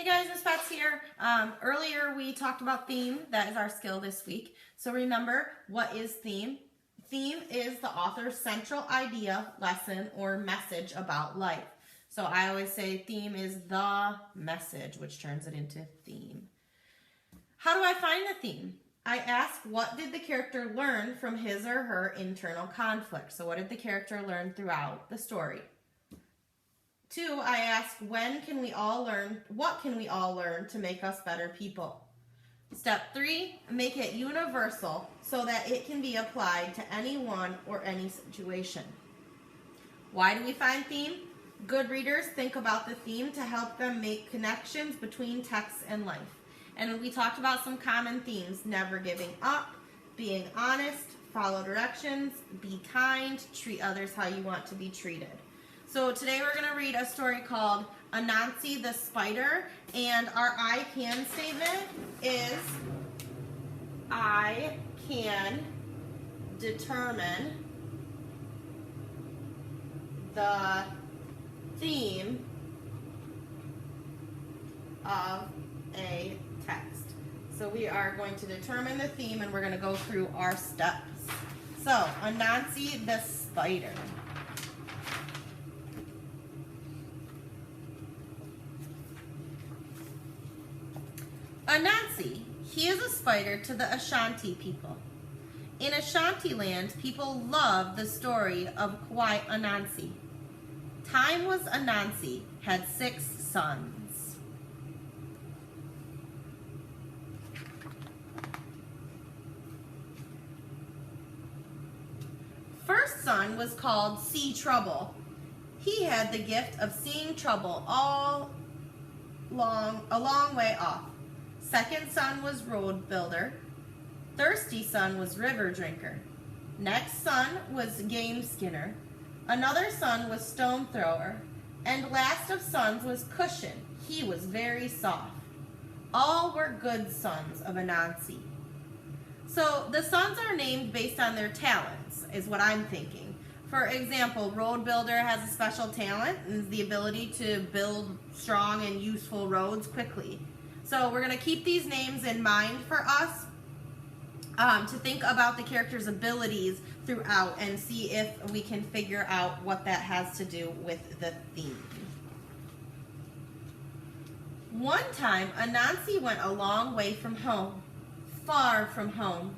guys, it's Bets here. Earlier we talked about theme. That is our skill this week. So remember, what is theme? Theme is the author's central idea, lesson, or message about life. So I always say theme is the message, which turns it into theme. How do I find the theme? I ask, what did the character learn from his or her internal conflict? So what did the character learn throughout the story? 2, I ask, what can we all learn to make us better people? Step 3, make it universal so that it can be applied to anyone or any situation. Why do we find theme? Good readers think about the theme to help them make connections between text and life. And we talked about some common themes: never giving up, being honest, follow directions, be kind, treat others how you want to be treated. So today we're going to read a story called Anansi the Spider, and our I can statement is, I can determine the theme of a text. So we are going to determine the theme and we're going to go through our steps. So, Anansi the Spider. Anansi, he is a spider to the Ashanti people. In Ashanti land, people love the story of Kwai Anansi. Time was Anansi had 6 sons. First son was called See Trouble. He had the gift of seeing trouble a long way off. Second son was Road Builder. Thirsty son was River Drinker. Next son was Game Skinner. Another son was Stone Thrower. And last of sons was Cushion. He was very soft. All were good sons of Anansi. So the sons are named based on their talents, is what I'm thinking. For example, Road Builder has a special talent and the ability to build strong and useful roads quickly. So we're going to keep these names in mind for us to think about the character's abilities throughout and see if we can figure out what that has to do with the theme. One time, Anansi went a long way from home, far from home.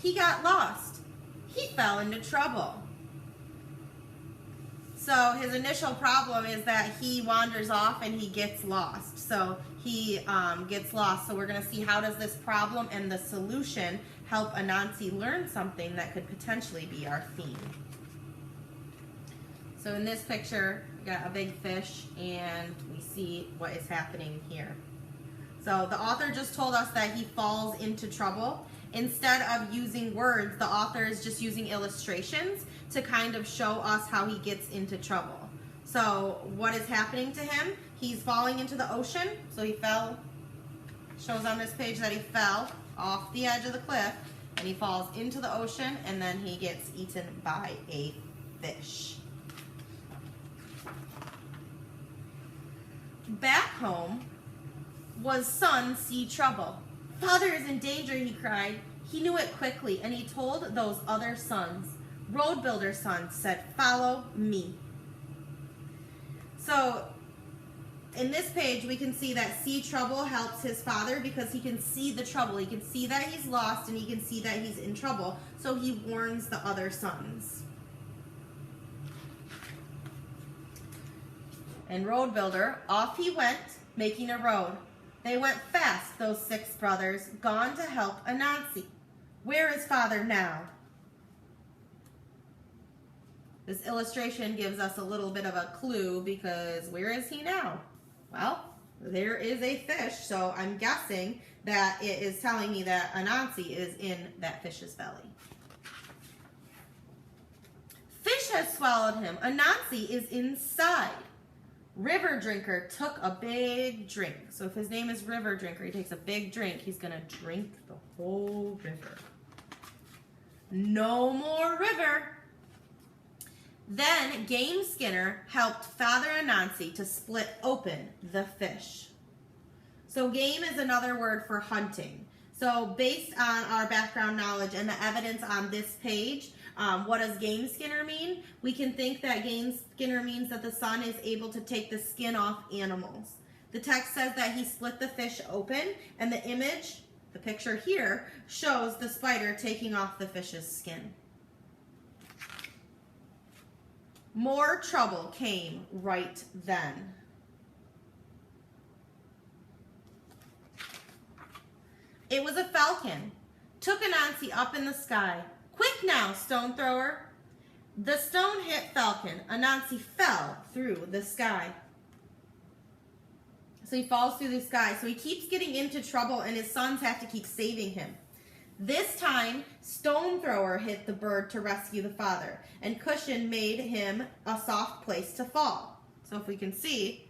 He got lost. He fell into trouble. So his initial problem is that he wanders off and he gets lost. So he gets lost. So we're going to see, how does this problem and the solution help Anansi learn something that could potentially be our theme. So in this picture, we got a big fish and we see what is happening here. So the author just told us that he falls into trouble. Instead of using words, the author is just using illustrations to kind of show us how he gets into trouble. So what is happening to him? He's falling into the ocean. So he fell, shows on this page that he fell off the edge of the cliff and he falls into the ocean and then he gets eaten by a fish. Back home was son See Trouble. Father is in danger, he cried. He knew it quickly, and he told those other sons. Road Builder's son said, follow me. So, in this page, we can see that See Trouble helps his father because he can see the trouble. He can see that he's lost, and he can see that he's in trouble. So he warns the other sons. And Road Builder, off he went, making a road. They went fast, those 6 brothers, gone to help Anansi. Where is father now? This illustration gives us a little bit of a clue because where is he now? Well, there is a fish, so I'm guessing that it is telling me that Anansi is in that fish's belly. Fish has swallowed him. Anansi is inside. River Drinker took a big drink. So if his name is River Drinker, he takes a big drink. He's going to drink the whole river. No more river. Then Game Skinner helped Father Anansi to split open the fish. So game is another word for hunting. So based on our background knowledge and the evidence on this page, what does game skinner mean? We can think that game skinner means that the sun is able to take the skin off animals. The text says that he split the fish open, and the image, the picture here, shows the spider taking off the fish's skin. More trouble came right then. It was a falcon. Took Anansi up in the sky. Quick now, stone thrower. The stone hit falcon. Anansi fell through the sky. So he falls through the sky. So he keeps getting into trouble, and his sons have to keep saving him. This time, stone thrower hit the bird to rescue the father, and cushion made him a soft place to fall. So if we can see,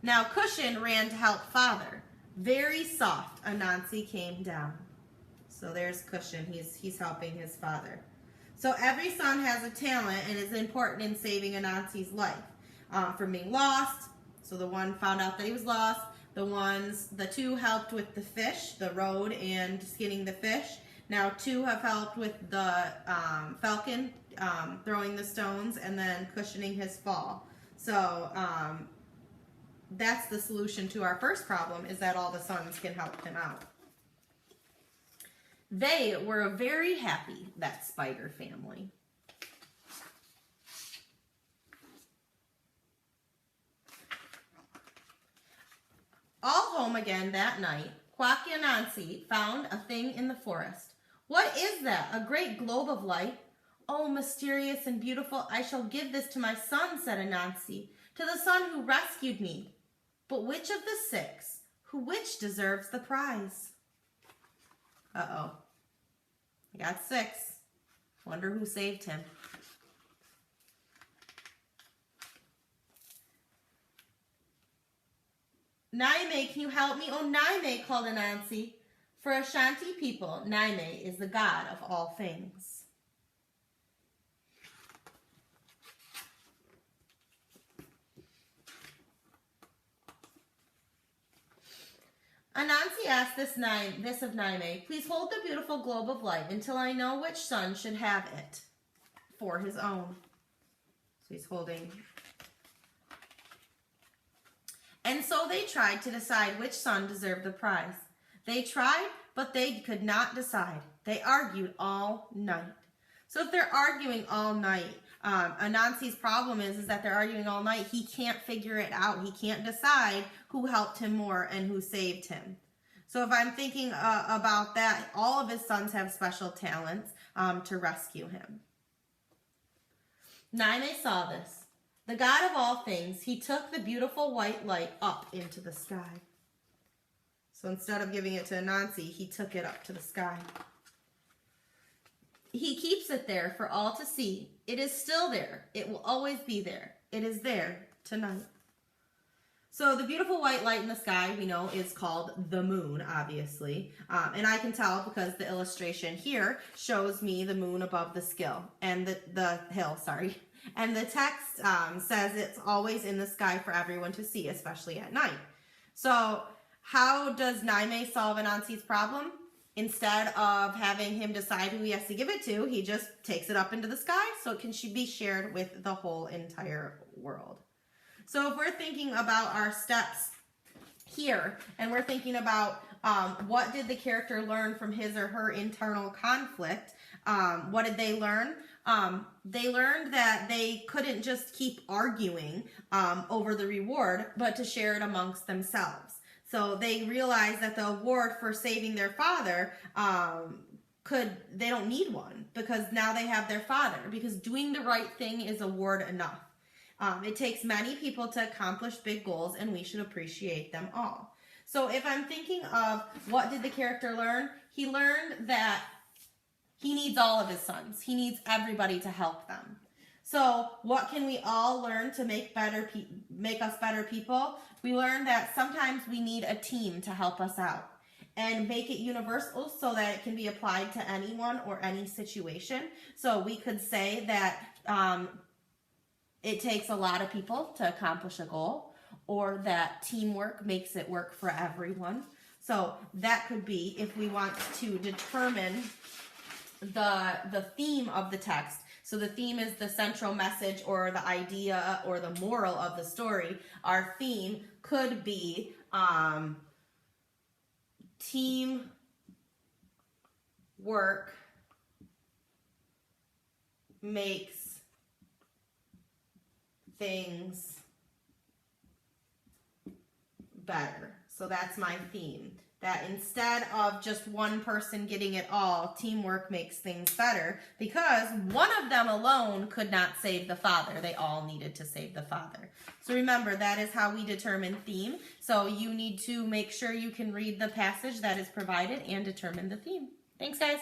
now cushion ran to help father. Very soft, Anansi came down. So there's cushion. He's helping his father. So every son has a talent and is important in saving Anansi's life from being lost. So the one found out that he was lost. The two helped with the fish, the road and skinning the fish. Now 2 have helped with the falcon throwing the stones and then cushioning his fall. So that's the solution to our first problem, is that all the sons can help him out. They were very happy, that spider family. All home again that night, Kwaki Anansi found a thing in the forest. What is that? A great globe of light? Oh, mysterious and beautiful, I shall give this to my son, said Anansi, to the son who rescued me. But which of the 6, which deserves the prize? Uh-oh. I got 6. Wonder who saved him. Naime, can you help me? Oh, Naime, called Anansi. For Ashanti people, Naime is the god of all things. Anansi asked this of Naime, please hold the beautiful globe of light until I know which son should have it for his own. So he's holding. And so they tried to decide which son deserved the prize. They tried, but they could not decide. They argued all night. So if they're arguing all night, Anansi's problem is that they're arguing all night. He can't figure it out. He can't decide who helped him more and who saved him. So if I'm thinking about that, all of his sons have special talents to rescue him. Naime saw this. The God of all things, he took the beautiful white light up into the sky. So instead of giving it to Anansi, he took it up to the sky. He keeps it there for all to see. It is still there. It will always be there. It is there tonight. So the beautiful white light in the sky, we know, is called the moon, obviously. And I can tell because the illustration here shows me the moon above the hill, and the hill. And the text says it's always in the sky for everyone to see, especially at night. So how does Naime solve Anansi's problem? Instead of having him decide who he has to give it to, he just takes it up into the sky so it can be shared with the whole entire world. So if we're thinking about our steps here, and we're thinking about what did the character learn from his or her internal conflict, what did they learn? They learned that they couldn't just keep arguing over the reward, but to share it amongst themselves. So they realized that the award for saving their father, they don't need one, because now they have their father, because doing the right thing is award enough. It takes many people to accomplish big goals, and we should appreciate them all. So if I'm thinking of what did the character learn, he learned that he needs all of his sons. He needs everybody to help them. So what can we all learn to make us better people? We learned that sometimes we need a team to help us out, and make it universal so that it can be applied to anyone or any situation. So we could say that it takes a lot of people to accomplish a goal, or that teamwork makes it work for everyone. So that could be if we want to determine the theme of the text. So the theme is the central message or the idea or the moral of the story. Our theme could be team work makes things better. So that's my theme. That instead of just one person getting it all, teamwork makes things better, because one of them alone could not save the father. They all needed to save the father. So remember, that is how we determine theme. So you need to make sure you can read the passage that is provided and determine the theme. Thanks, guys.